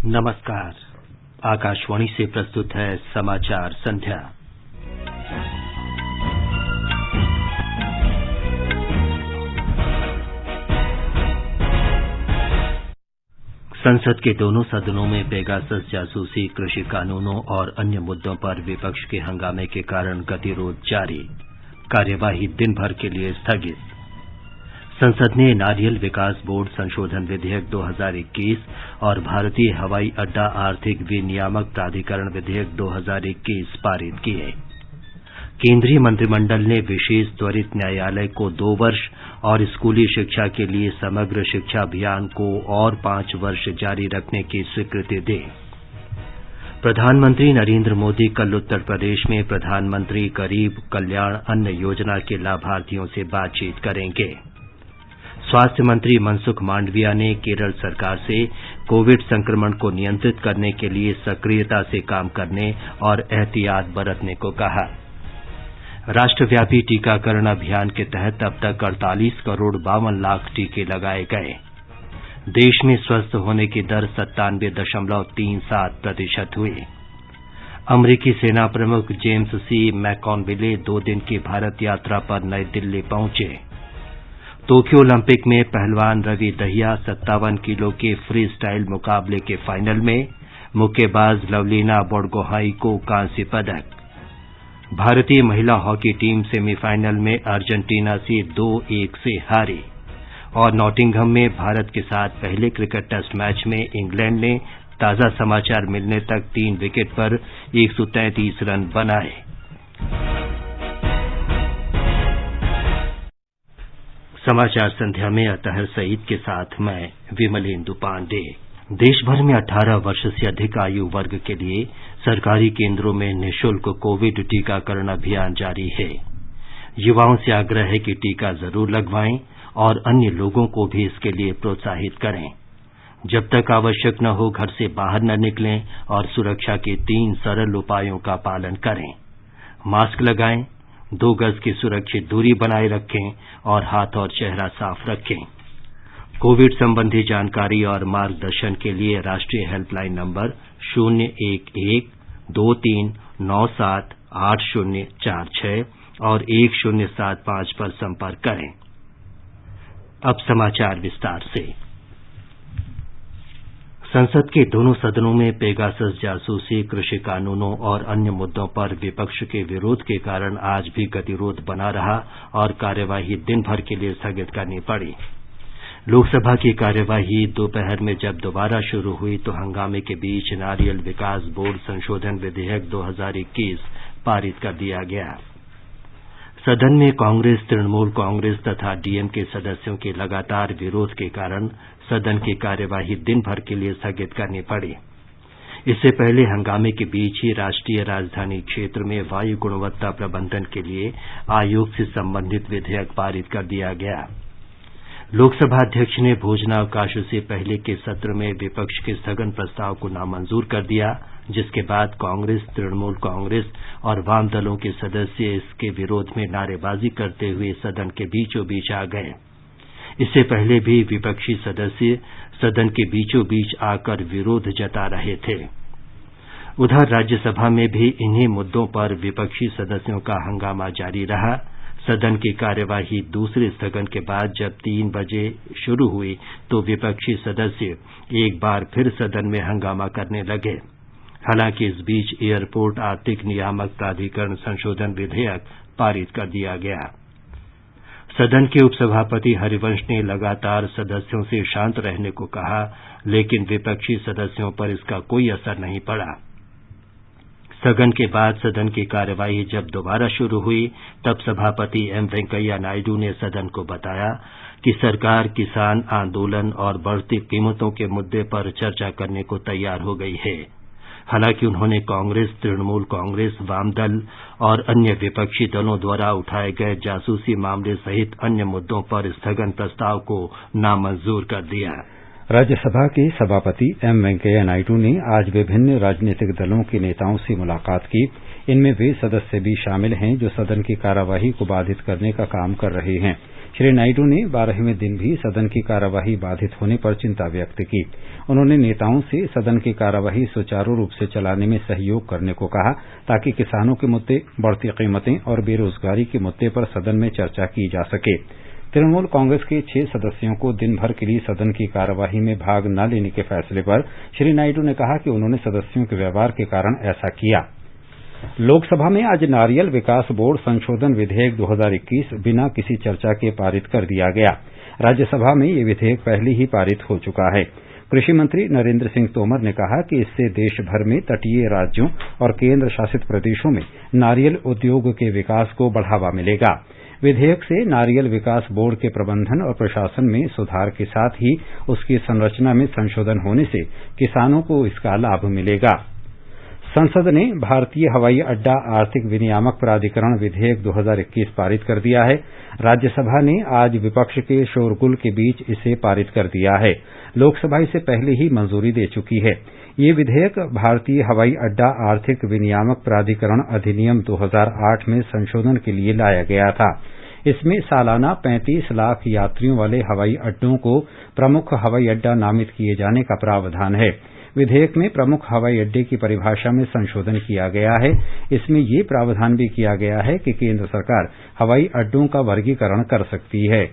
नमस्कार। आकाशवाणी से प्रस्तुत है समाचार संध्या। संसद के दोनों सदनों में पेगासस जासूसी, कृषि कानूनों और अन्य मुद्दों पर विपक्ष के हंगामे के कारण गतिरोध जारी। कार्यवाही दिन भर के लिए स्थगित। संसद ने नारियल विकास बोर्ड संशोधन विधेयक 2021 और भारतीय हवाई अड्डा आर्थिक विनियामक प्राधिकरण विधेयक 2021 पारित किए। केंद्रीय मंत्रिमंडल ने विशेष त्वरित न्यायालय को 2 वर्ष और स्कूली शिक्षा के लिए समग्र शिक्षा अभियान को और 5 वर्ष जारी रखने की स्वीकृति दी। प्रधानमंत्री नरेंद्र मोदी कल उत्तर प्रदेश में प्रधानमंत्री गरीब कल्याण अन्न योजना के लाभार्थियों से बातचीत करेंगे। स्वास्थ्य मंत्री मनसुख मांडविया ने केरल सरकार से कोविड संक्रमण को नियंत्रित करने के लिए सक्रियता से काम करने और एहतियात बरतने को कहा। राष्ट्रव्यापी टीकाकरण अभियान के तहत अब तक 48 करोड़ 52 लाख टीके लगाए गए। देश में स्वस्थ होने की दर 97.37% हुई। अमरीकी सेना प्रमुख जेम्स सी मैकॉनविले 2 दिन की भारत यात्रा पर नई दिल्ली पहुंचे। टोक्यो ओलंपिक में पहलवान रवि दहिया 57 किलो के फ्री स्टाइल मुकाबले के फाइनल में, मुक्केबाज लवलीना बोरगोहाई को कांस्य पदक। भारतीय महिला हॉकी टीम सेमीफाइनल में अर्जेंटीना से 2-1 से हारी। और नॉटिंघम में भारत के साथ पहले क्रिकेट टेस्ट मैच में इंग्लैंड ने ताजा समाचार मिलने तक 3 विकेट पर 133 रन बनाए। समाचार संध्या में अतहर सईद के साथ मैं विमलेंदु पांडे। देश भर में 18 वर्ष से अधिक आयु वर्ग के लिए सरकारी केंद्रों में निःशुल्क कोविड टीकाकरण अभियान जारी है। युवाओं से आग्रह है कि टीका जरूर लगवाएं और अन्य लोगों को भी इसके लिए प्रोत्साहित करें। जब तक आवश्यक न हो घर से बाहर न निकलें और सुरक्षा के 3 सरल उपायों का पालन करें। मास्क लगाएं, 2 गज की सुरक्षित दूरी बनाए रखें और हाथ और चेहरा साफ रखें। कोविड संबंधी जानकारी और मार्गदर्शन के लिए राष्ट्रीय हेल्पलाइन नंबर 011-2397-8046 और 1075 पर संपर्क करें। अब समाचार विस्तार से। संसद के दोनों सदनों में पेगासस जासूसी, कृषि कानूनों और अन्य मुद्दों पर विपक्ष के विरोध के कारण आज भी गतिरोध बना रहा और कार्यवाही दिन भर के लिए स्थगित करनी पड़ी। लोकसभा की कार्यवाही दोपहर में जब दोबारा शुरू हुई तो हंगामे के बीच नारियल विकास बोर्ड संशोधन विधेयक 2021 पारित कर दिया गया। सदन में कांग्रेस, तृणमूल कांग्रेस तथा डीएमके सदस्यों के लगातार विरोध के कारण सदन की कार्यवाही दिन भर के लिए स्थगित करनी पड़ी। इससे पहले हंगामे के बीच ही राष्ट्रीय राजधानी क्षेत्र में वायु गुणवत्ता प्रबंधन के लिए आयोग से संबंधित विधेयक पारित कर दिया गया। लोकसभा अध्यक्ष ने भोजनावकाश से पहले के सत्र में विपक्ष के स्थगन प्रस्ताव को नामंजूर कर दिया, जिसके बाद कांग्रेस, तृणमूल कांग्रेस और वाम दलों के सदस्य इसके विरोध में नारेबाजी करते हुए सदन के बीचों बीच आ गए। इससे पहले भी विपक्षी सदस्य सदन के बीचों बीच आकर विरोध जता रहे थे। उधर राज्यसभा में भी इन्हीं मुद्दों पर विपक्षी सदस्यों का हंगामा जारी रहा। सदन की कार्यवाही दूसरे स्थगन के बाद जब 3 बजे शुरू हुई तो विपक्षी सदस्य एक बार फिर सदन में हंगामा करने लगे। हालांकि इस बीच एयरपोर्ट आर्थिक नियामक प्राधिकरण संशोधन विधेयक पारित कर दिया गया। सदन के उपसभापति हरिवंश ने लगातार सदस्यों से शांत रहने को कहा, लेकिन विपक्षी सदस्यों पर इसका कोई असर नहीं पड़ा। स्थगन के बाद सदन की कार्यवाही जब दोबारा शुरू हुई तब सभापति एम वेंकैया नायडू ने सदन को बताया कि सरकार किसान आंदोलन और बढ़ती कीमतों के मुद्दे पर चर्चा करने को तैयार हो गई है। हालांकि उन्होंने कांग्रेस, तृणमूल कांग्रेस, वामदल और अन्य विपक्षी दलों द्वारा उठाए गए जासूसी मामले सहित अन्य मुद्दों पर स्थगन प्रस्ताव को नामंजूर कर दिया। राज्यसभा के सभापति एम वेंकैया नायडू ने आज विभिन्न राजनीतिक दलों के नेताओं से मुलाकात की। इनमें वे सदस्य भी शामिल हैं जो सदन की कार्यवाही को बाधित करने का काम कर रहे हैं। श्री नायडू ने 12वें दिन भी सदन की कार्यवाही बाधित होने पर चिंता व्यक्त की। उन्होंने नेताओं से सदन की कार्यवाही सुचारू रूप से चलाने में सहयोग करने को कहा ताकि किसानों के मुद्दे, बढ़ती कीमतें और बेरोजगारी के मुद्दे पर सदन में चर्चा की जा सके। तृणमूल कांग्रेस के 6 सदस्यों को दिन भर के लिए सदन की कार्यवाही में भाग न लेने के फैसले पर श्री नायडू ने कहा कि उन्होंने सदस्यों के व्यवहार के कारण ऐसा किया। लोकसभा में आज नारियल विकास बोर्ड संशोधन विधेयक 2021 बिना किसी चर्चा के पारित कर दिया गया। राज्यसभा में ये विधेयक पहले ही पारित हो चुका है। कृषि मंत्री नरेंद्र सिंह तोमर ने कहा कि इससे देश भर में तटीय राज्यों और केंद्र शासित प्रदेशों में नारियल उद्योग के विकास को बढ़ावा मिलेगा। विधेयक से नारियल विकास बोर्ड के प्रबंधन और प्रशासन में सुधार के साथ ही उसकी संरचना में संशोधन होने से किसानों को इसका लाभ मिलेगा। संसद ने भारतीय हवाई अड्डा आर्थिक विनियामक प्राधिकरण विधेयक 2021 पारित कर दिया है। राज्यसभा ने आज विपक्ष के शोरगुल के बीच इसे पारित कर दिया है। लोकसभा इसे पहले ही मंजूरी दे चुकी है। ये विधेयक भारतीय हवाई अड्डा आर्थिक विनियामक प्राधिकरण अधिनियम 2008 में संशोधन के लिए लाया गया था। इसमें सालाना 35 लाख यात्रियों वाले हवाई अड्डों को प्रमुख हवाई अड्डा नामित किए जाने का प्रावधान है। विधेयक में प्रमुख हवाई अड्डे की परिभाषा में संशोधन किया गया है। इसमें ये प्रावधान भी किया गया है कि केंद्र सरकार हवाई अड्डों का वर्गीकरण कर सकती है।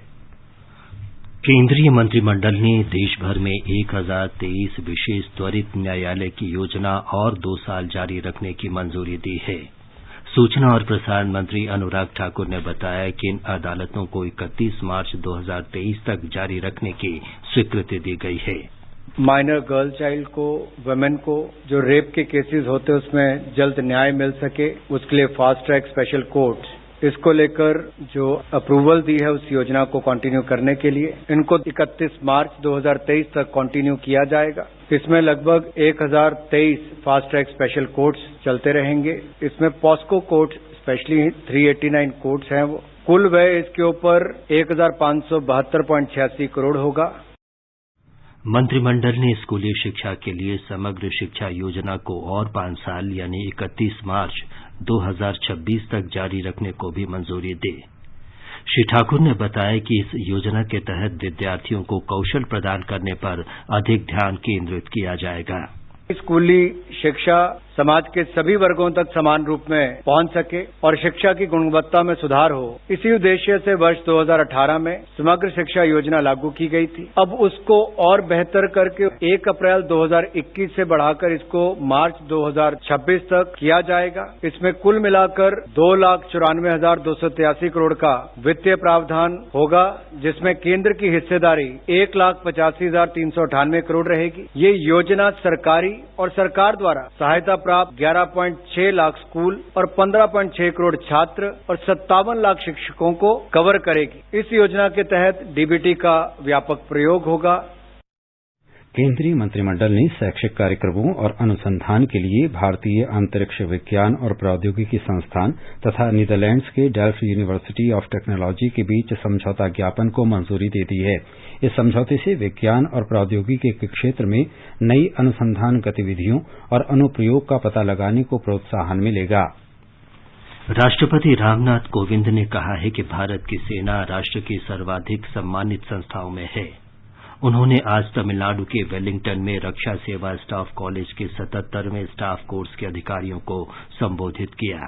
केंद्रीय मंत्रिमंडल ने देश भर में 1023 विशेष त्वरित न्यायालय की योजना और 2 साल जारी रखने की मंजूरी दी है। सूचना और प्रसारण मंत्री अनुराग ठाकुर ने बताया कि इन अदालतों को 31 मार्च 2023 तक जारी रखने की स्वीकृति दी गई है। माइनर गर्ल चाइल्ड को, वुमेन को जो रेप के केसेस होते हैं उसमें जल्द न्याय मिल सके, उसके लिए फास्ट ट्रैक स्पेशल कोर्ट, इसको लेकर जो अप्रूवल दी है उस योजना को कंटिन्यू करने के लिए इनको 31 मार्च 2023 तक कंटिन्यू किया जाएगा। इसमें लगभग 1023 फास्ट ट्रैक स्पेशल कोर्ट्स चलते रहेंगे। इसमें पॉस्को कोर्ट स्पेशली 389 कोर्ट्स हैं। वो कुल व्यय इसके ऊपर 1572.86 करोड़ होगा। मंत्रिमंडल ने स्कूली शिक्षा के लिए समग्र शिक्षा योजना को और 5 साल यानी 31 मार्च 2026 तक जारी रखने को भी मंजूरी दी। श्री ठाकुर ने बताया कि इस योजना के तहत विद्यार्थियों को कौशल प्रदान करने पर अधिक ध्यान केंद्रित किया जाएगा। स्कूली शिक्षा समाज के सभी वर्गों तक समान रूप में पहुंच सके और शिक्षा की गुणवत्ता में सुधार हो, इसी उद्देश्य से वर्ष 2018 में समग्र शिक्षा योजना लागू की गई थी। अब उसको और बेहतर करके 1 अप्रैल 2021 से बढ़ाकर इसको मार्च 2026 तक किया जाएगा। इसमें कुल मिलाकर 2,94,283 करोड़ का वित्तीय प्रावधान होगा, जिसमें केंद्र की हिस्सेदारी 1,85,398 करोड़ रहेगी। ये योजना सरकारी और सरकार द्वारा सहायता प्राप्त 11.6 लाख स्कूल और 15.6 करोड़ छात्र और 57 लाख शिक्षकों को कवर करेगी। इस योजना के तहत डीबीटी का व्यापक प्रयोग होगा। केंद्रीय मंत्रिमंडल ने शैक्षिक कार्यक्रमों और अनुसंधान के लिए भारतीय अंतरिक्ष विज्ञान और प्रौद्योगिकी संस्थान तथा नीदरलैंड्स के डेल्फ्ट यूनिवर्सिटी ऑफ टेक्नोलॉजी के बीच समझौता ज्ञापन को मंजूरी दे दी है। इस समझौते से विज्ञान और प्रौद्योगिकी के क्षेत्र में नई अनुसंधान गतिविधियों और अनुप्रयोग का पता लगाने को प्रोत्साहन मिलेगा। राष्ट्रपति रामनाथ कोविंद ने कहा है कि भारत की सेना राष्ट्र की सर्वाधिक सम्मानित संस्थाओं में है। उन्होंने आज तमिलनाडु के वेलिंगटन में रक्षा सेवा स्टाफ कॉलेज के 77वें स्टाफ कोर्स के अधिकारियों को संबोधित किया।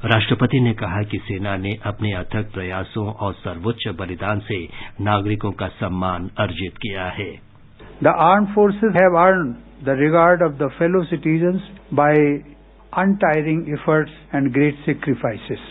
राष्ट्रपति ने कहा कि सेना ने अपने अथक प्रयासों और सर्वोच्च बलिदान से नागरिकों का सम्मान अर्जित किया है। The armed forces have earned the regard of the fellow citizens by untiring efforts and great sacrifices.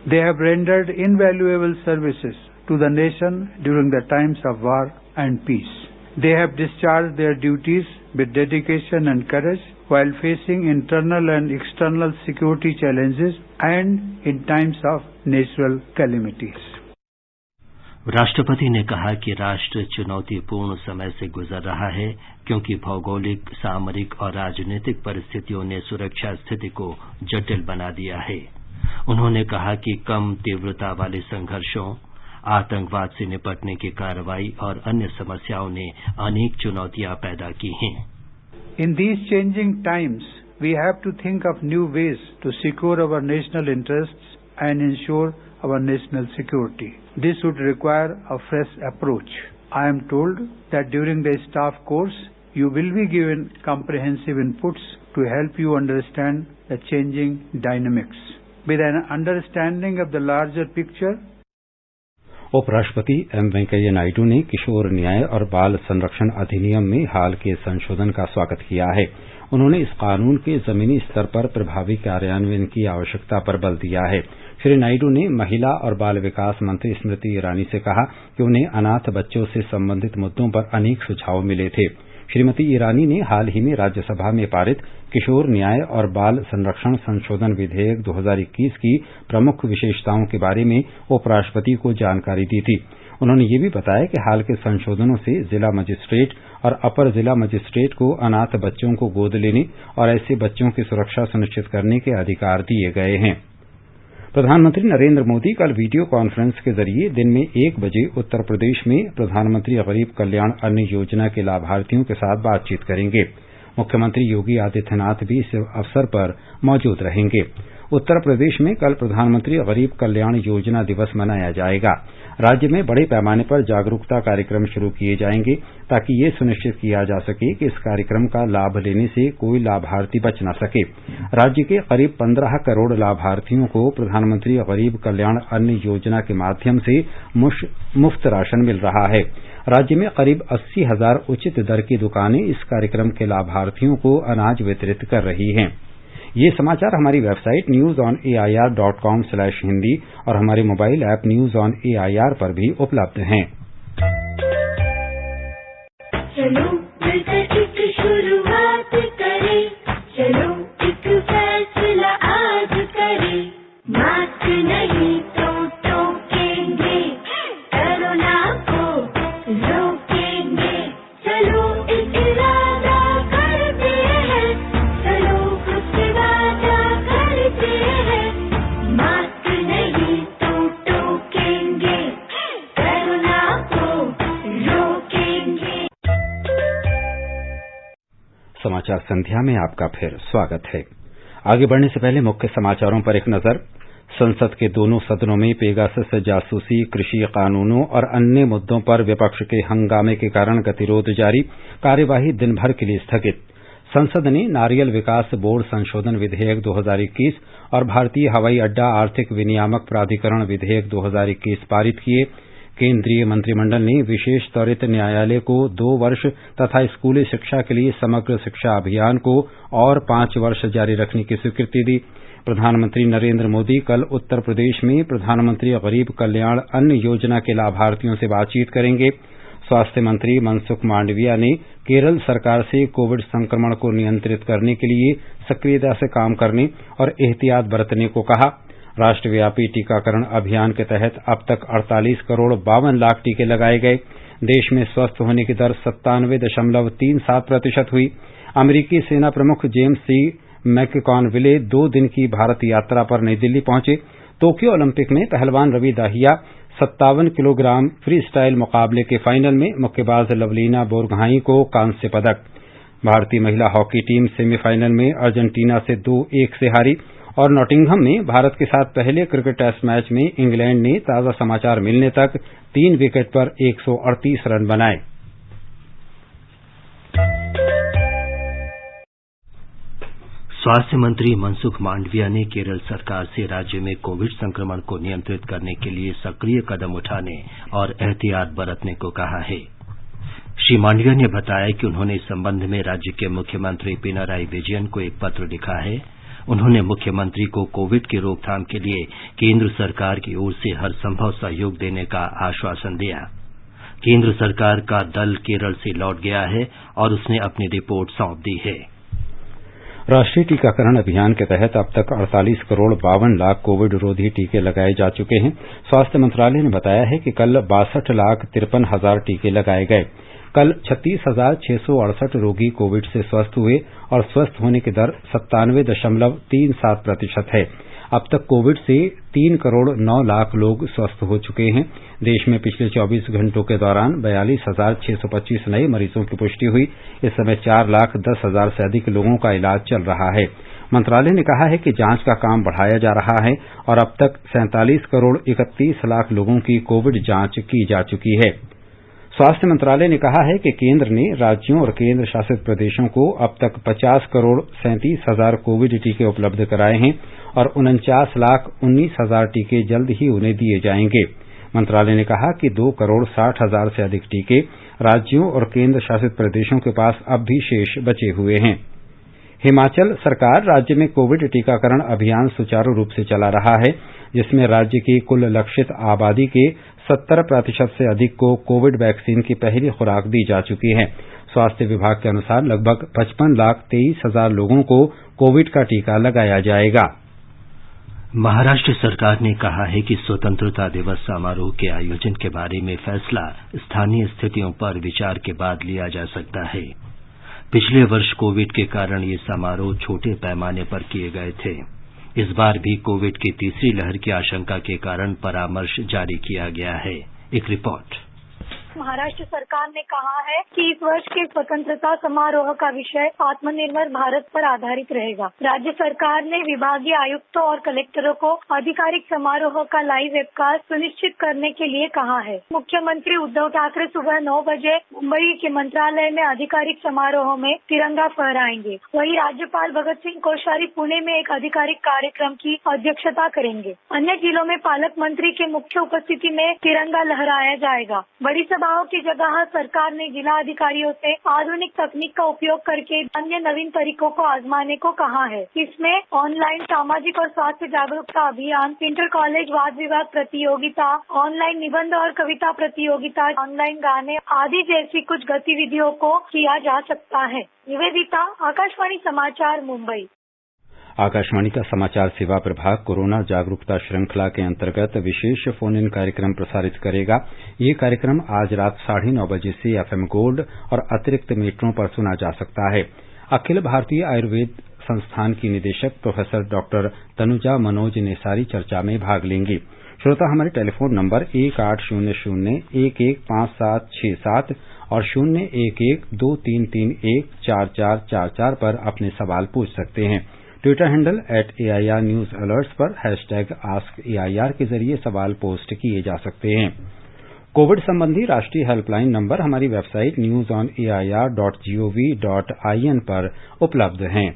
They have rendered invaluable services to the nation during the times of war and peace. They have discharged their duties with dedication and courage while facing internal and external security challenges and in times of natural calamities. राष्ट्रपति ने कहा कि राष्ट्र चुनौतीपूर्ण समय से गुजर रहा है क्योंकि भौगोलिक, सामरिक और राजनीतिक परिस्थितियों ने सुरक्षा स्थिति को जटिल बना दिया है। उन्होंने कहा कि कम तीव्रता वाले संघर्षों, आतंकवाद से निपटने की कार्रवाई और अन्य समस्याओं ने अनेक चुनौतियां पैदा की हैं। In these changing times, we have to think of new ways to secure our national interests and ensure our national security. This would require a fresh approach. I am told that during the staff course, you will be given comprehensive inputs to help you understand the changing dynamics. With an understanding of the larger picture, उपराष्ट्रपति M Venkaiah Naidu ने किशोर न्याय और बाल संरक्षण अधिनियम में हाल के संशोधन का स्वागत किया है। उन्होंने इस कानून के जमीनी स्तर पर प्रभावी कार्यान्वयन की आवश्यकता पर बल दिया है। श्री नायडू ने महिला और बाल विकास मंत्री स्मृति ईरानी से कहा कि उन्हें अनाथ बच्चों से संबंधित मुद्दों पर अनेक सुझाव मिले थे। श्रीमती ईरानी ने हाल ही में राज्यसभा में पारित किशोर न्याय और बाल संरक्षण संशोधन विधेयक 2021 की प्रमुख विशेषताओं के बारे में उपराष्ट्रपति को जानकारी दी थी। उन्होंने ये भी बताया कि हाल के संशोधनों से जिला मजिस्ट्रेट और अपर जिला मजिस्ट्रेट को अनाथ बच्चों को गोद लेने और ऐसे बच्चों की सुरक्षा सुनिश्चित करने के अधिकार दिए गए हैं। प्रधानमंत्री नरेंद्र मोदी कल वीडियो कॉन्फ्रेंस के जरिए दिन में 1 बजे उत्तर प्रदेश में प्रधानमंत्री गरीब कल्याण अन्न योजना के लाभार्थियों के साथ बातचीत करेंगे। मुख्यमंत्री योगी आदित्यनाथ भी इस अवसर पर मौजूद रहेंगे। उत्तर प्रदेश में कल प्रधानमंत्री गरीब कल्याण योजना दिवस मनाया जाएगा। राज्य में बड़े पैमाने पर जागरूकता कार्यक्रम शुरू किए जाएंगे ताकि ये सुनिश्चित किया जा सके कि इस कार्यक्रम का लाभ लेने से कोई लाभार्थी बच न सके। राज्य के करीब 15 करोड़ लाभार्थियों को प्रधानमंत्री गरीब कल्याण अन्न योजना के माध्यम से मुफ्त राशन मिल रहा है। राज्य में करीब 80,000 उचित दर की दुकानें इस कार्यक्रम के लाभार्थियों को अनाज वितरित कर रही हैं। ये समाचार हमारी वेबसाइट newsonair.com/hindi और हमारे mobile app news on AIR पर भी उपलब्ध हैं। चलो मिलकर एक शुरुआत करें, चलो एक फैसला आज करें, मास्क नहीं तो टोकेंगे, कोरोना को रोकेंगे, चलो एक इरादा करते हैं, चलो कुछ वादा करते हैं, मास्क नहीं तो टोकेंगे, कोरोना को रोकेंगे। समाचार संध्या में आपका फिर स्वागत है। आगे बढ़ने से पहले मुख्य समाचारों पर एक नजर। संसद के दोनों सदनों में पेगासस जासूसी, कृषि कानूनों और अन्य मुद्दों पर विपक्ष के हंगामे के कारण गतिरोध जारी, कार्यवाही दिन भर के लिए स्थगित। संसद ने नारियल विकास बोर्ड संशोधन विधेयक 2021 और भारतीय हवाई अड्डा आर्थिक विनियामक प्राधिकरण विधेयक 2021 पारित किए। केंद्रीय मंत्रिमंडल ने विशेष त्वरित न्यायालय को 2 वर्ष तथा स्कूली शिक्षा के लिए समग्र शिक्षा अभियान को और 5 वर्ष जारी रखने की स्वीकृति दी। प्रधानमंत्री नरेंद्र मोदी कल उत्तर प्रदेश में प्रधानमंत्री गरीब कल्याण अन्न योजना के लाभार्थियों से बातचीत करेंगे। स्वास्थ्य मंत्री मनसुख मांडविया ने केरल सरकार से कोविड संक्रमण को नियंत्रित करने के लिए सक्रियता से काम करने और एहतियात बरतने को कहा। राष्ट्रव्यापी टीकाकरण अभियान के तहत अब तक 48 करोड़ 52 लाख टीके लगाए गए। देश में स्वस्थ होने की दर 97.37% हुई। अमेरिकी सेना प्रमुख जेम्स सी मैककॉनविले 2 दिन की भारत यात्रा पर नई दिल्ली पहुंचे। टोक्यो ओलंपिक में पहलवान Ravi Dahiya 57 kilogram freestyle मुकाबले के फाइनल में मुक्केबाज लवलीना बोरगोहाई को कांस्य पदक। भारतीय महिला हॉकी टीम सेमीफाइनल में अर्जेंटीना से 2-1 से हारी। और नॉटिंघम में भारत के साथ पहले क्रिकेट टेस्ट मैच में इंग्लैंड ने ताजा समाचार मिलने तक 3 विकेट पर 138 रन बनाए। स्वास्थ्य मंत्री मनसुख मांडविया ने केरल सरकार से राज्य में कोविड संक्रमण को नियंत्रित करने के लिए सक्रिय कदम उठाने और एहतियात बरतने को कहा है। श्री मांडविया ने बताया कि उन्होंने इस संबंध में राज्य के मुख्यमंत्री पिनाराई विजयन को एक पत्र लिखा है। उन्होंने मुख्यमंत्री को कोविड की रोकथाम के लिए केंद्र सरकार की ओर से हर संभव सहयोग देने का आश्वासन दिया। केंद्र सरकार का दल केरल से लौट गया है और उसने अपनी रिपोर्ट सौंप दी है। राष्ट्रीय टीकाकरण अभियान के तहत अब तक 48 करोड़ 52 लाख कोविड रोधी टीके लगाए जा चुके हैं। स्वास्थ्य मंत्रालय ने बताया है कि कल 62,53,000 टीके लगाए गए। कल 36,668 रोगी कोविड से स्वस्थ हुए और स्वस्थ होने की दर 97.37% है। अब तक कोविड से 3 करोड़ 9 लाख लोग स्वस्थ हो चुके हैं। देश में पिछले 24 घंटों के दौरान 42,625 नए मरीजों की पुष्टि हुई। इस समय 4,10,000 से अधिक लोगों का इलाज चल रहा है। मंत्रालय ने कहा है कि जांच का काम बढ़ाया जा रहा है और अब तक 47 करोड़ 31 लाख लोगों की कोविड जांच की जा चुकी है। स्वास्थ्य मंत्रालय ने कहा है कि केंद्र ने राज्यों और केंद्र शासित प्रदेशों को अब तक 50 करोड़ 37 हजार कोविड टीके उपलब्ध कराए हैं और 49 लाख 19 हजार टीके जल्द ही उन्हें दिए जाएंगे। मंत्रालय ने कहा कि 2 करोड़ 60 हजार से अधिक टीके राज्यों और केंद्र शासित प्रदेशों के पास अब भी शेष बचे हुए हैं। हिमाचल सरकार राज्य में कोविड टीकाकरण अभियान सुचारू रूप से चला रहा है, जिसमें राज्य की कुल लक्षित आबादी के 70% से अधिक को कोविड वैक्सीन की पहली खुराक दी जा चुकी है। स्वास्थ्य विभाग के अनुसार लगभग 55,23,000 लोगों को कोविड का टीका लगाया जाएगा। महाराष्ट्र सरकार ने कहा है कि स्वतंत्रता दिवस समारोह के आयोजन के बारे में फैसला स्थानीय स्थितियों पर विचार के बाद लिया जा सकता है। पिछले वर्ष कोविड के कारण ये समारोह छोटे पैमाने पर किए गए थे। इस बार भी कोविड की तीसरी लहर की आशंका के कारण परामर्श जारी किया गया है। एक रिपोर्ट। महाराष्ट्र सरकार ने कहा है कि इस वर्ष के स्वतंत्रता समारोह का विषय आत्मनिर्भर भारत पर आधारित रहेगा। राज्य सरकार ने विभागीय आयुक्तों और कलेक्टरों को आधिकारिक समारोह का लाइव वेबकास्ट सुनिश्चित करने के लिए कहा है। मुख्यमंत्री उद्धव ठाकरे सुबह 9 बजे मुंबई के मंत्रालय में आधिकारिक समारोह में तिरंगा फहराएंगे। वहीं राज्यपाल भगत सिंह कोश्यारी पुणे में एक आधिकारिक कार्यक्रम की अध्यक्षता करेंगे। अन्य जिलों में पालक मंत्री के मुख्य उपस्थिति में तिरंगा लहराया जाएगा। बड़ी सभाओं की जगह सरकार ने जिला अधिकारियों से आधुनिक तकनीक का उपयोग करके अन्य नवीन तरीकों को आजमाने को कहा है। इसमें ऑनलाइन सामाजिक और स्वास्थ्य जागरूकता अभियान, इंटर कॉलेज वाद विवाद प्रतियोगिता, ऑनलाइन निबंध और कविता प्रतियोगिता, ऑनलाइन गाने आदि जैसी कुछ गतिविधियों को किया जा सकता है। निवेदिता, आकाशवाणी समाचार, मुंबई। आकाशवाणी का समाचार सेवा प्रभाग कोरोना जागरूकता श्रृंखला के अंतर्गत विशेष फोन इन कार्यक्रम प्रसारित करेगा। ये कार्यक्रम आज रात 9:30 बजे से एफएम गोल्ड और अतिरिक्त मीटरों पर सुना जा सकता है। अखिल भारतीय आयुर्वेद संस्थान की निदेशक प्रोफेसर डॉक्टर तनुजा मनोज नेसारी चर्चा में भाग लेंगी। श्रोता हमारे टेलीफोन नंबर 1800-115767 और 011-2331-4444 पर अपने सवाल पूछ सकते हैं। Twitter handle @AIR News Alerts पर #AskAIR के जरिए सवाल पोस्ट किए जा सकते हैं। कोविड संबंधी राष्ट्रीय हेल्पलाइन नंबर हमारी वेबसाइट newsonair.gov.in पर उपलब्ध हैं।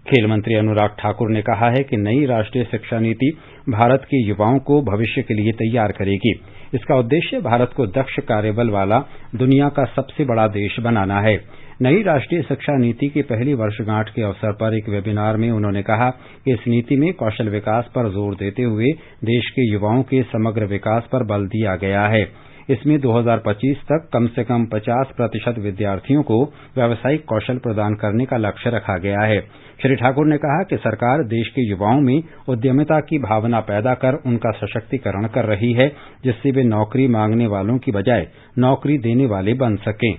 खेल मंत्री अनुराग ठाकुर ने कहा है कि नई राष्ट्रीय शिक्षा नीति भारत के युवाओं को भविष्य के लिए तैयार करेगी। इसका उद्देश्य भारत को दक्ष कार्यबल वाला दुनिया का सबसे बड़ा देश बनाना है। नई राष्ट्रीय शिक्षा नीति की पहली वर्षगांठ के अवसर पर एक वेबिनार में उन्होंने कहा कि इस नीति में कौशल विकास पर जोर देते हुए देश के युवाओं के समग्र विकास पर बल दिया गया है। इसमें 2025 तक कम से कम 50% विद्यार्थियों को व्यावसायिक कौशल प्रदान करने का लक्ष्य रखा गया है। श्री ठाकुर ने कहा कि सरकार देश के युवाओं में उद्यमिता की भावना पैदा कर उनका सशक्तिकरण कर रही है, जिससे वे नौकरी मांगने वालों की बजाय नौकरी देने वाले बन सकें।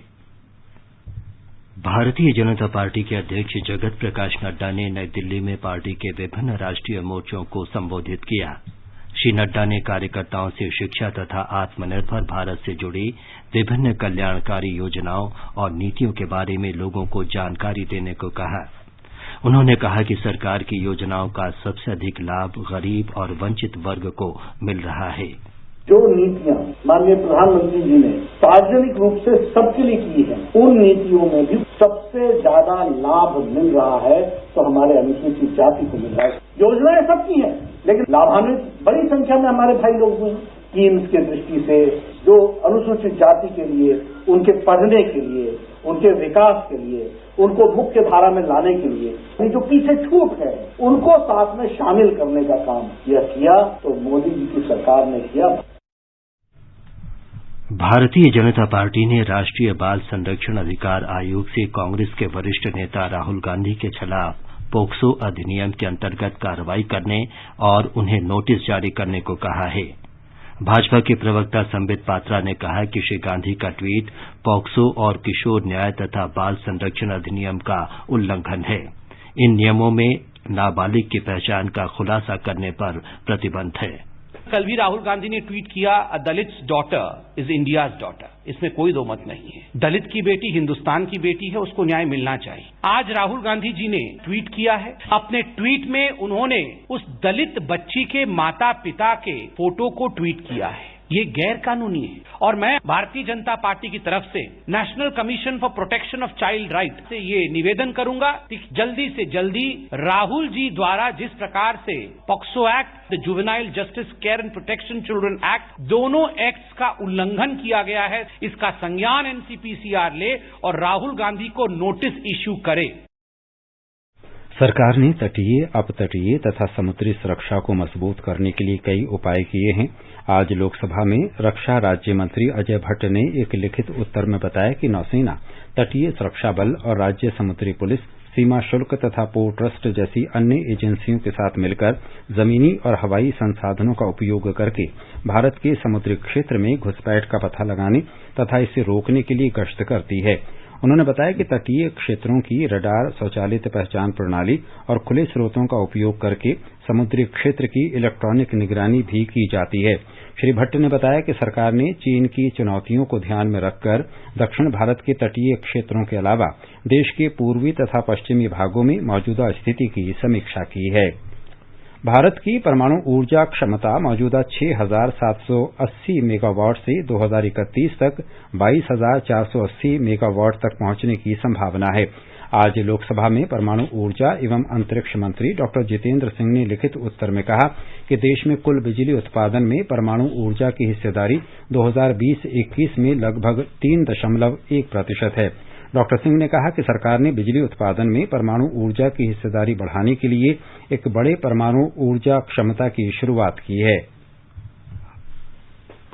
भारतीय जनता पार्टी के अध्यक्ष जगत प्रकाश नड्डा ने नई दिल्ली में पार्टी के विभिन्न राष्ट्रीय मोर्चों को संबोधित किया। श्री नड्डा ने कार्यकर्ताओं से शिक्षा तथा आत्मनिर्भर भारत से जुड़ी विभिन्न कल्याणकारी योजनाओं और नीतियों के बारे में लोगों को जानकारी देने को कहा। उन्होंने कहा कि सरकार की योजनाओं का सबसे अधिक लाभ गरीब और वंचित वर्ग को मिल रहा है। जो नीतियां माननीय प्रधानमंत्री जी ने सार्वजनिक रूप से सबके लिए की है, उन नीतियों में भी सबसे ज्यादा लाभ मिल रहा है तो हमारे अनुसूचित जाति को मिल रहा है। योजनाएं सबकी हैं, लेकिन लाभान्वित बड़ी संख्या में हमारे भाई लोग हुए। स्कीम्स के दृष्टि से जो अनुसूचित जाति के लिए, उनके पढ़ने के लिए, उनके विकास के लिए, उनको मुख्य धारा में लाने के लिए जो पीछे छूट है उनको साथ में शामिल करने का काम यह किया तो मोदी जी की सरकार ने किया। भारतीय जनता पार्टी ने राष्ट्रीय बाल संरक्षण अधिकार आयोग से कांग्रेस के वरिष्ठ नेता राहुल गांधी के खिलाफ पोक्सो अधिनियम के अंतर्गत कार्रवाई करने और उन्हें नोटिस जारी करने को कहा है। भाजपा के प्रवक्ता संबित पात्रा ने कहा कि श्री गांधी का ट्वीट पोक्सो और किशोर न्याय तथा बाल संरक्षण अधिनियम का उल्लंघन है। इन नियमों में एक नाबालिग की पहचान का खुलासा करने पर प्रतिबंध है। कल भी राहुल गांधी ने ट्वीट किया, a Dalit's daughter is India's daughter. इसमें कोई दो मत नहीं है। दलित की बेटी हिंदुस्तान की बेटी है, उसको न्याय मिलना चाहिए। आज राहुल गांधी जी ने ट्वीट किया है। अपने ट्वीट में उन्होंने उस दलित बच्ची के माता पिता के फोटो को ट्वीट किया है। ये गैर कानूनी है और मैं भारतीय जनता पार्टी की तरफ से national commission for protection of child right से ये निवेदन करूंगा कि जल्दी से जल्दी राहुल जी द्वारा जिस प्रकार से POCSO act, the juvenile justice care and protection children act, दोनों एक्ट्स का उल्लंघन किया गया है, इसका संज्ञान एनसीपीसीआर ले और राहुल गांधी को नोटिस इश्यू करे। सरकार ने तटीय, अपतटीय तथा समुद्री सुरक्षा को मजबूत करने के लिए कई उपाय किए हैं। आज लोकसभा में रक्षा राज्य मंत्री अजय भट्ट ने एक लिखित उत्तर में बताया कि नौसेना, तटीय सुरक्षा बल और राज्य समुद्री पुलिस, सीमा शुल्क तथा पोर्ट ट्रस्ट जैसी अन्य एजेंसियों के साथ मिलकर जमीनी और हवाई संसाधनों का उपयोग करके भारत के समुद्री क्षेत्र में घुसपैठ का पता लगाने तथा इसे रोकने के लिए गश्त करती है। उन्होंने बताया कि तटीय क्षेत्रों की रडार, स्वचालित पहचान प्रणाली और खुले स्रोतों का उपयोग करके समुद्री क्षेत्र की इलेक्ट्रॉनिक निगरानी भी की जाती है। श्री भट्ट ने बताया कि सरकार ने चीन की चुनौतियों को ध्यान में रखकर दक्षिण भारत के तटीय क्षेत्रों के अलावा देश के पूर्वी तथा पश्चिमी भागों में मौजूदा स्थिति की समीक्षा की है। भारत की परमाणु ऊर्जा क्षमता मौजूदा 6,780 मेगावाट से 2031 तक 22,480 मेगावाट तक पहुंचने की संभावना है। आज लोकसभा में परमाणु ऊर्जा एवं अंतरिक्ष मंत्री डॉ जितेंद्र सिंह ने लिखित उत्तर में कहा कि देश में कुल बिजली उत्पादन में परमाणु ऊर्जा की हिस्सेदारी 2020-21 में लगभग 3.1% है। डॉ सिंह ने कहा कि सरकार ने बिजली उत्पादन में परमाणु ऊर्जा की हिस्सेदारी बढ़ाने के लिए एक बड़े परमाणु ऊर्जा क्षमता की शुरुआत की है।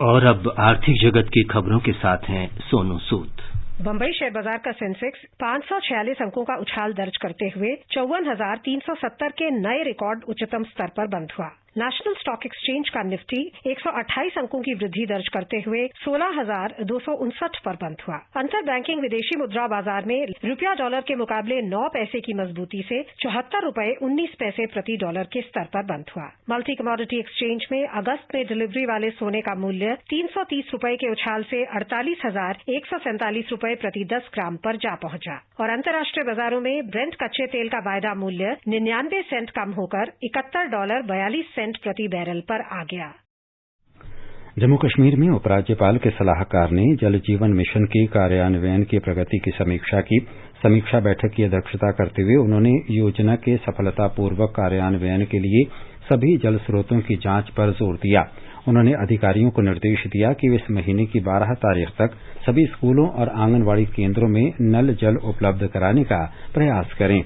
और अब आर्थिक जगत की खबरों के साथ हैं सोनू सूद। बम्बई शेयर बाजार का सेंसेक्स 546 अंकों का उछाल दर्ज करते हुए 54,370 के नए रिकॉर्ड उच्चतम स्तर पर बंद हुआ। नेशनल स्टॉक एक्सचेंज का निफ्टी 128 अंकों की वृद्धि दर्ज करते हुए 16,259 पर बंद हुआ। अंतर बैंकिंग विदेशी मुद्रा बाजार में रुपया डॉलर के मुकाबले 9 पैसे की मजबूती से 74 रुपए 19 पैसे प्रति डॉलर के स्तर पर बंद हुआ। मल्टी कमोडिटी एक्सचेंज में अगस्त में डिलीवरी वाले सोने का मूल्य 330 रुपए के उछाल से 48,147 रुपए प्रति 10 ग्राम पर जा पहुंचा और अंतर्राष्ट्रीय बाजारों में ब्रेंट कच्चे तेल का वायदा मूल्य 99 सेंट कम होकर $71.42 प्रति बैरल पर आ गया। जम्मू कश्मीर में उपराज्यपाल के सलाहकार ने जल जीवन मिशन के कार्यान्वयन की प्रगति की समीक्षा की। समीक्षा बैठक की अध्यक्षता करते हुए उन्होंने योजना के सफलतापूर्वक कार्यान्वयन के लिए सभी जल स्रोतों की जांच पर जोर दिया। उन्होंने अधिकारियों को निर्देश दिया कि वे इस महीने की 12 तारीख तक सभी स्कूलों और आंगनवाड़ी केंद्रों में नल जल उपलब्ध कराने का प्रयास करें।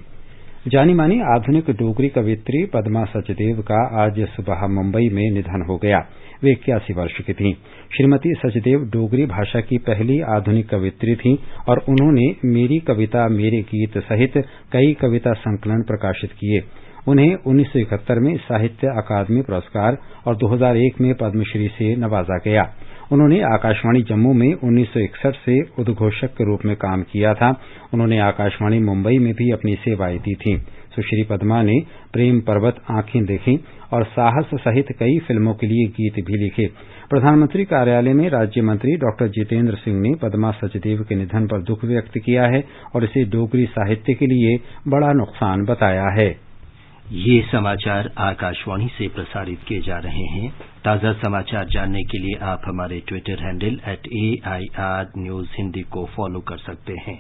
जानी मानी आधुनिक डोगरी कवियत्री पद्मा सचदेव का आज सुबह मुंबई में निधन हो गया। वे 81 वर्ष की थीं। श्रीमती सचदेव डोगरी भाषा की पहली आधुनिक कवियत्री थीं और उन्होंने मेरी कविता मेरे गीत सहित कई कविता संकलन प्रकाशित किए। उन्हें 1971 में साहित्य अकादमी पुरस्कार और 2001 में पद्मश्री से नवाजा गया। उन्होंने आकाशवाणी जम्मू में 1961 से उद्घोषक के रूप में काम किया था। उन्होंने आकाशवाणी मुंबई में भी अपनी सेवाएं दी थीं। सुश्री पद्मा ने प्रेम पर्वत, आंखें देखीं और साहस सहित कई फिल्मों के लिए गीत भी लिखे। प्रधानमंत्री कार्यालय में राज्य मंत्री डॉ जितेंद्र सिंह ने पद्मा सचदेव के निधन पर दुख व्यक्त किया है और इसे डोगरी साहित्य के लिए बड़ा नुकसान बताया है। ये समाचार आकाशवाणी से प्रसारित किए जा रहे हैं। ताज़ा समाचार जानने के लिए आप हमारे Twitter handle @AIR News Hindi को फॉलो कर सकते हैं।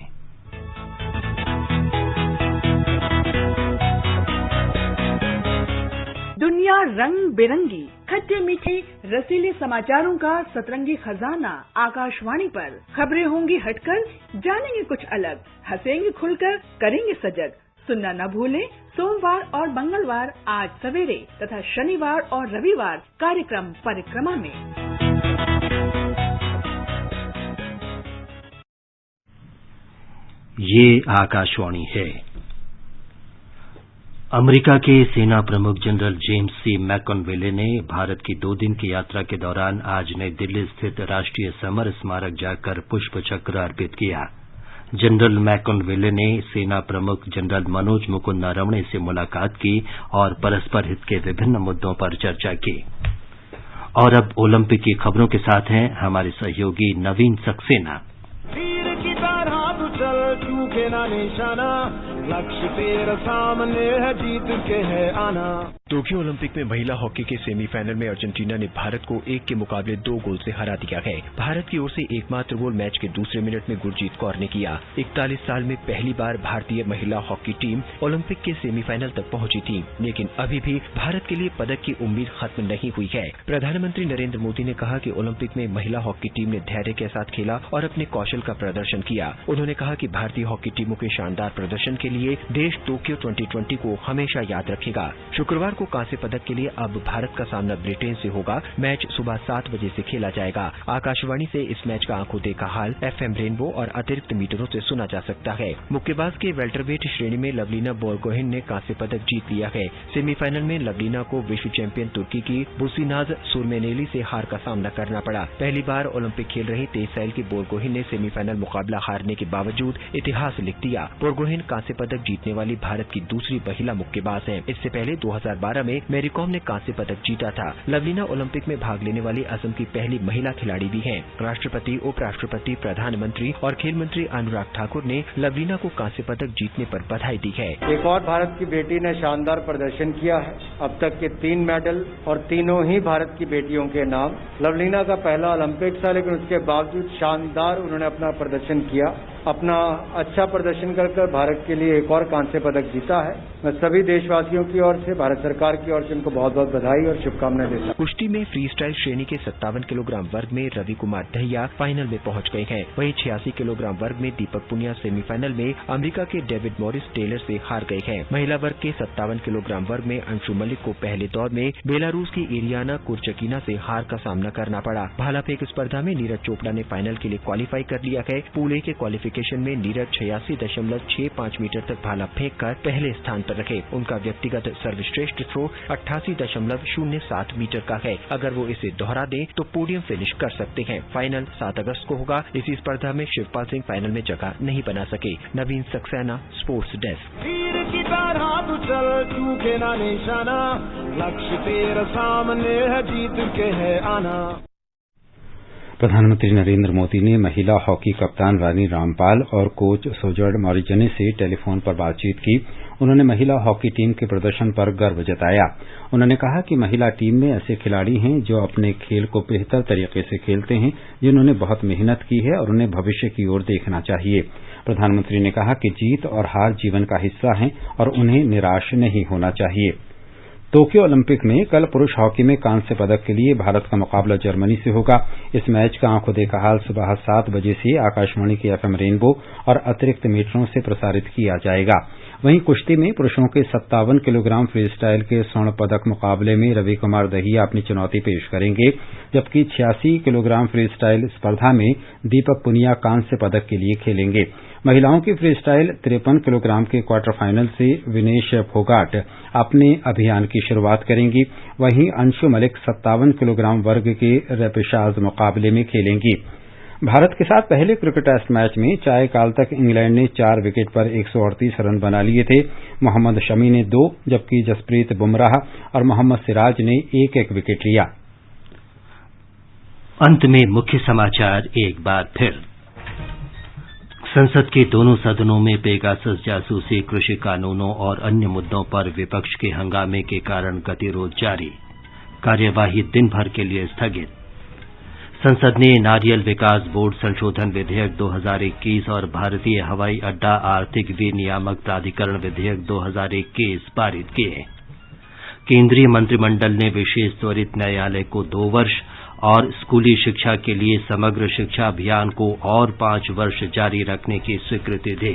दुनिया रंग बिरंगी, खट्टे मीठे रसीले समाचारों का सतरंगी खजाना आकाशवाणी पर। खबरें होंगी हटकर, जानेंगे कुछ अलग, हंसेंगे खुलकर, करेंगे सजग। सुनना न भूलें सोमवार और मंगलवार आज सवेरे तथा शनिवार और रविवार कार्यक्रम परिक्रमा में। ये आकाशवाणी है। अमेरिका के सेना प्रमुख जनरल जेम्स सी मैकॉनवेले ने भारत की 2 दिन की यात्रा के दौरान आज नई दिल्ली स्थित राष्ट्रीय समर स्मारक जाकर पुष्प चक्र अर्पित किया। जनरल मैकॉनविले ने सेना प्रमुख जनरल मनोज मुकुंद नरवणे से मुलाकात की और परस्पर हित के विभिन्न मुद्दों पर चर्चा की। और अब ओलंपिक की खबरों के साथ हैं हमारे सहयोगी नवीन सक्सेना। तीर की तरह तू चल, चूके ना निशाना, लक्ष्य तेरा सामने है, जीत के है आना। टोक्यो ओलंपिक में महिला हॉकी के सेमीफाइनल में अर्जेंटीना ने भारत को 1 के मुकाबले 2 गोल से हरा दिया है। भारत की ओर से एकमात्र गोल मैच के दूसरे मिनट में गुरजीत कौर ने किया। 41 साल में पहली बार भारतीय महिला हॉकी टीम ओलंपिक के सेमीफाइनल तक पहुंची थी, लेकिन अभी भी भारत के लिए पदक की उम्मीद खत्म नहीं हुई है। प्रधानमंत्री नरेंद्र मोदी ने कहा कि ओलंपिक में महिला हॉकी टीम ने धैर्य के साथ खेला और अपने कौशल का प्रदर्शन किया। उन्होंने कहा कि भारतीय हॉकी टीमों के शानदार प्रदर्शन के लिए देश टोक्यो 2020 को हमेशा याद रखेगा। शुक्रवार को कांस्य पदक के लिए अब भारत का सामना ब्रिटेन से होगा। मैच सुबह 7 बजे से खेला जाएगा। आकाशवाणी से इस मैच का आंखों देखा हाल FM रेनबो और अतिरिक्त मीटरों से सुना जा सकता है। मुक्केबाज के वेल्टरवेट श्रेणी में लवलीना बोरगोहेन ने कांस्य पदक जीत लिया है। सेमीफाइनल में लवलीना को विश्व चैंपियन तुर्की की बुसिनाज सुरमेनेली से हार का सामना करना पड़ा। पहली बार ओलंपिक खेल रही 23 साल की बोरगोहेन ने सेमीफाइनल मुकाबला हारने के बावजूद इतिहास लिख दिया। बोरगोहेन कांस्य पदक जीतने वाली भारत की दूसरी महिला मुक्केबाज है। इससे पहले 2012 में मैरी कॉम ने कांस्य पदक जीता था। लवलीना ओलंपिक में भाग लेने वाली असम की पहली महिला खिलाड़ी भी हैं। राष्ट्रपति, उपराष्ट्रपति, प्रधानमंत्री और खेल मंत्री अनुराग ठाकुर ने लवलीना को कांस्य पदक जीतने पर बधाई दी है। एक और भारत की बेटी ने शानदार प्रदर्शन किया है। अब तक के 3 मेडल और तीनों ही भारत की बेटियों के नाम। लवलीना का पहला ओलंपिक था, लेकिन उसके बावजूद शानदार उन्होंने अपना प्रदर्शन किया। अपना अच्छा प्रदर्शन कर भारत के लिए एक और कांस्य पदक जीता है। मैं सभी देशवासियों की ओर से, भारत सरकार की ओर से उनको बहुत बहुत बधाई और शुभकामनाएं देता हूं। कुश्ती में फ्री स्टाइल श्रेणी के 57 किलोग्राम वर्ग में रवि कुमार दहिया फाइनल में पहुंच गए हैं। वहीं 86 किलोग्राम वर्ग में दीपक पुनिया सेमीफाइनल में अमेरिका के डेविड मॉरिस टेलर से हार गए हैं। महिला वर्ग के 57 किलोग्राम वर्ग में अंशु मलिक को पहले दौर में बेलारूस की इरियाना कुरचकीना से हार का सामना करना पड़ा। भाला फेंक स्पर्धा में नीरज चोपड़ा ने फाइनल के लिए क्वालिफाई कर लिया है। पूल ए के क्वालिफिकेशन में नीरज 86.65 मीटर तक भाला फेंक कर पहले स्थान पर रखे। उनका व्यक्तिगत सर्वश्रेष्ठ थ्रो 88.07 मीटर का है। अगर वो इसे दोहरा दें तो पोडियम फिनिश कर सकते हैं। फाइनल 7 अगस्त को होगा। इसी स्पर्धा में शिवपाल सिंह फाइनल में जगह नहीं बना सके। नवीन सक्सेना, स्पोर्ट्स डेस्क। तीर की तरह तू चल, चूके ना निशाना, लक्ष्य तेरा सामने है, जीत के है आना। प्रधानमंत्री नरेंद्र मोदी ने महिला हॉकी कप्तान रानी रामपाल और कोच सोजर्ड मॉरिजने से टेलीफोन पर बातचीत की। उन्होंने महिला हॉकी टीम के प्रदर्शन पर गर्व जताया। उन्होंने कहा कि महिला टीम में ऐसे खिलाड़ी हैं जो अपने खेल को बेहतर तरीके से खेलते हैं, जिन्होंने बहुत मेहनत की है और उन्हें भविष्य की ओर देखना चाहिए। प्रधानमंत्री ने कहा कि जीत और हार जीवन का हिस्सा हैं और उन्हें निराश नहीं होना चाहिए। टोक्यो ओलंपिक में कल पुरुष हॉकी में कांस्य पदक के लिए भारत का मुकाबला जर्मनी से होगा। इस मैच का आंखों देखा हाल सुबह 7 बजे से आकाशवाणी के FM रेनबो और अतिरिक्त मीटरों से प्रसारित किया जाएगा। वहीं कुश्ती में पुरुषों के 57 किलोग्राम फ्री स्टाइल के स्वर्ण पदक मुकाबले में रवि कुमार दहिया अपनी चुनौती पेश करेंगे, जबकि 86 किलोग्राम फ्री स्टाइल स्पर्धा में दीपक पुनिया कांस्य पदक के लिए खेलेंगे। महिलाओं की फ्री स्टाइल 53 किलोग्राम के क्वार्टर फाइनल से विनेश फोगाट अपने अभियान की शुरुआत करेंगी। वहीं अंशु मलिक 57 किलोग्राम वर्ग के रेपिशाज मुकाबले में खेलेंगी। भारत के साथ पहले क्रिकेट टेस्ट मैच में चायकाल तक इंग्लैंड ने 4 विकेट पर 138 रन बना लिए थे। मोहम्मद शमी ने 2 जबकि जसप्रीत बुमराह और मोहम्मद सिराज ने 1-1 विकेट लिया। अंत में मुख्य समाचार एक बार फिर। संसद के दोनों सदनों में पेगासस जासूसी, कृषि कानूनों और अन्य मुद्दों पर विपक्ष के हंगामे के कारण गतिरोध जारी। कार्यवाही दिन भर के लिए स्थगित। संसद ने नारियल विकास बोर्ड संशोधन विधेयक 2021 और भारतीय हवाई अड्डा आर्थिक विनियामक प्राधिकरण विधेयक 2021 पारित किए। केंद्रीय मंत्रिमंडल ने विशेष त्वरित न्यायालय को 2 वर्ष और स्कूली शिक्षा के लिए समग्र शिक्षा अभियान को और 5 वर्ष जारी रखने की स्वीकृति दी।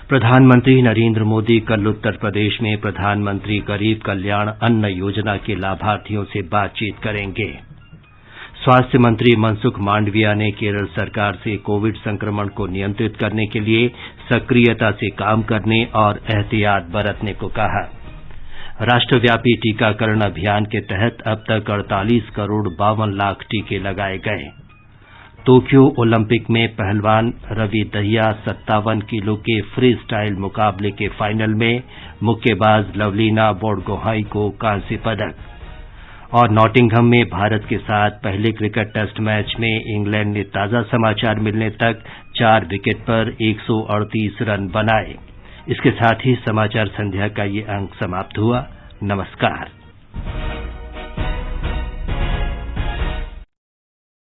प्रधानमंत्री नरेंद्र मोदी कल उत्तर प्रदेश में प्रधानमंत्री गरीब कल्याण अन्न योजना के लाभार्थियों से बातचीत करेंगे। स्वास्थ्य मंत्री मनसुख मांडविया ने केरल सरकार से कोविड संक्रमण को नियंत्रित करने के लिए सक्रियता से काम करने और एहतियात बरतने को कहा। राष्ट्रव्यापी टीकाकरण अभियान के तहत अब तक 48 करोड़ 52 लाख टीके लगाए गए। टोक्यो ओलंपिक में पहलवान रवि दहिया 57 किलो के फ्री स्टाइल मुकाबले के फाइनल में मुक्केबाज लवलीना बोरगोहाई को कांस्य पदक। और नॉटिंघम में भारत के साथ पहले क्रिकेट टेस्ट मैच में इंग्लैंड ने ताजा समाचार मिलने तक 4 विकेट पर 138 रन बनाए। इसके साथ ही समाचार संध्या का ये अंक समाप्त हुआ। नमस्कार।